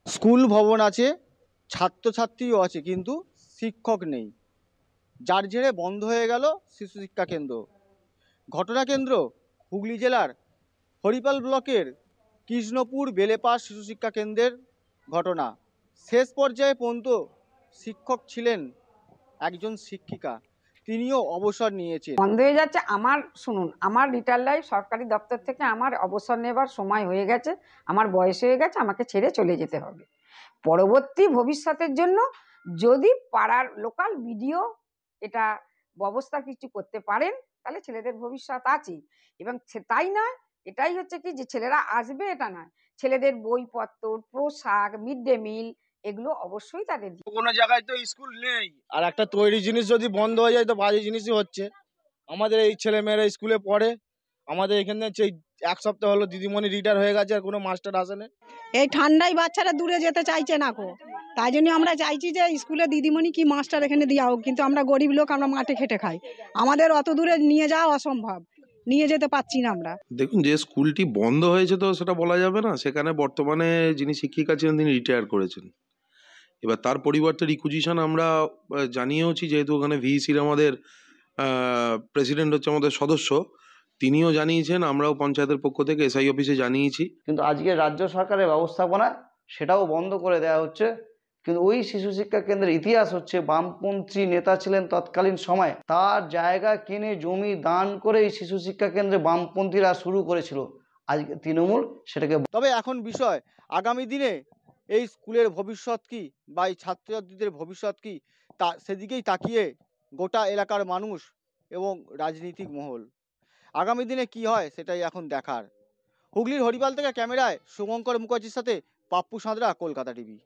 School ভবন আছে, ছাত্রছাত্রীও আছে, কিন্তু শিক্ষক নেই, যার জেরে বন্ধ হয়ে গেল শিশু শিক্ষা কেন্দ্র। ঘটনা কেন্দ্র হুগলি জেলার হরিপাল ব্লকের কৃষ্ণপুর বেলেপাস শিশু শিক্ষা কেন্দ্রের ঘটনা। শেষ পর্যায়ে পর্যন্ত শিক্ষক ছিলেন একজন শিক্ষিকা, তিনিও অবসর নিয়েছেন। বন্ধ হয়ে যাচ্ছে। আমার শুনুন, আমার রিটায়ার লাইফ সরকারি দপ্তর থেকে আমার অবসর নেবার সময় হয়ে গেছে, আমার বয়স হয়ে গেছে, আমাকে ছেড়ে চলে যেতে হবে। পরবর্তী ভবিষ্যতের জন্য যদি পাড়ার লোকাল বিডিও এটা ব্যবস্থা কিছু করতে পারেন তাহলে ছেলেদের ভবিষ্যৎ আছে। এবং তাই নয়, এটাই হচ্ছে কি যে ছেলেরা আসবে এটা নয়, ছেলেদের বইপত্র, পোশাক, মিড ডে মিল এগুলো অবশ্যই তাদের। কোনো জায়গায় তো স্কুল নেই, আর একটা তৈরি জিনিস যদি বন্ধ হয়ে যায় তো বাজে জিনিসই হচ্ছে। আমাদের এই ছেলেমেয়েরা স্কুলে পড়ে, আমাদের এখানে সেই এক সপ্তাহ হলো দিদিমণি রিটায়ার হয়ে গেছে, আর কোনো মাস্টার আসেনি। এই ঠান্ডায় বাচ্চারা দূরে যেতে চাইছে না কো, তাই জন্য আমরা চাইছি যে স্কুলে দিদিমণি কি মাস্টার এখানে দেওয়া হোক। কিন্তু আমরা গরিব লোক, আমরা মাঠে খেটে খাই, আমাদের অত দূরে নিয়ে যাওয়া অসম্ভব, নিয়ে যেতে পারছি না আমরা। দেখুন, যে স্কুলটি বন্ধ হয়েছে তো সেটা বলা যাবে না, সেখানে বর্তমানে যিনি শিক্ষিকা ছিলেন তিনি রিটায়ার করেছেন। এবার তার পরিবর্তে রিকুইজিশন আমরা জানিয়েওছি, যেহেতু ওখানে ভিইসির আমাদের প্রেসিডেন্ট হচ্ছে আমাদের সদস্য, তিনিও জানিয়েছেন, আমরাও পঞ্চায়েতের পক্ষ থেকে এসআই অফিসে জানিয়েছি। কিন্তু আজকে রাজ্য সরকারের ব্যবস্থাপনা সেটাও বন্ধ করে দেওয়া হচ্ছে। কিন্তু ওই শিশু শিক্ষা কেন্দ্রের ইতিহাস হচ্ছে, বামপন্থী নেতা ছিলেন তৎকালীন সময়, তার জায়গা কিনে জমি দান করে এই শিশু শিক্ষা কেন্দ্রে বামপন্থীরা শুরু করেছিল। আজকে তৃণমূল সেটাকে। তবে এখন বিষয়, আগামী দিনে এই স্কুলের ভবিষ্যৎ কি বা এই ছাত্রছাত্রীদের ভবিষ্যৎ কি, তা সেদিকেই তাকিয়ে গোটা এলাকার মানুষ এবং রাজনৈতিক মহল। আগামী দিনে কি হয় সেটাই এখন দেখার। হুগলির হরিপাল থেকে ক্যামেরায় শুভঙ্কর মুখার্জির সাথে পাপ্পু সাঁতরা, কলকাতা টিভি।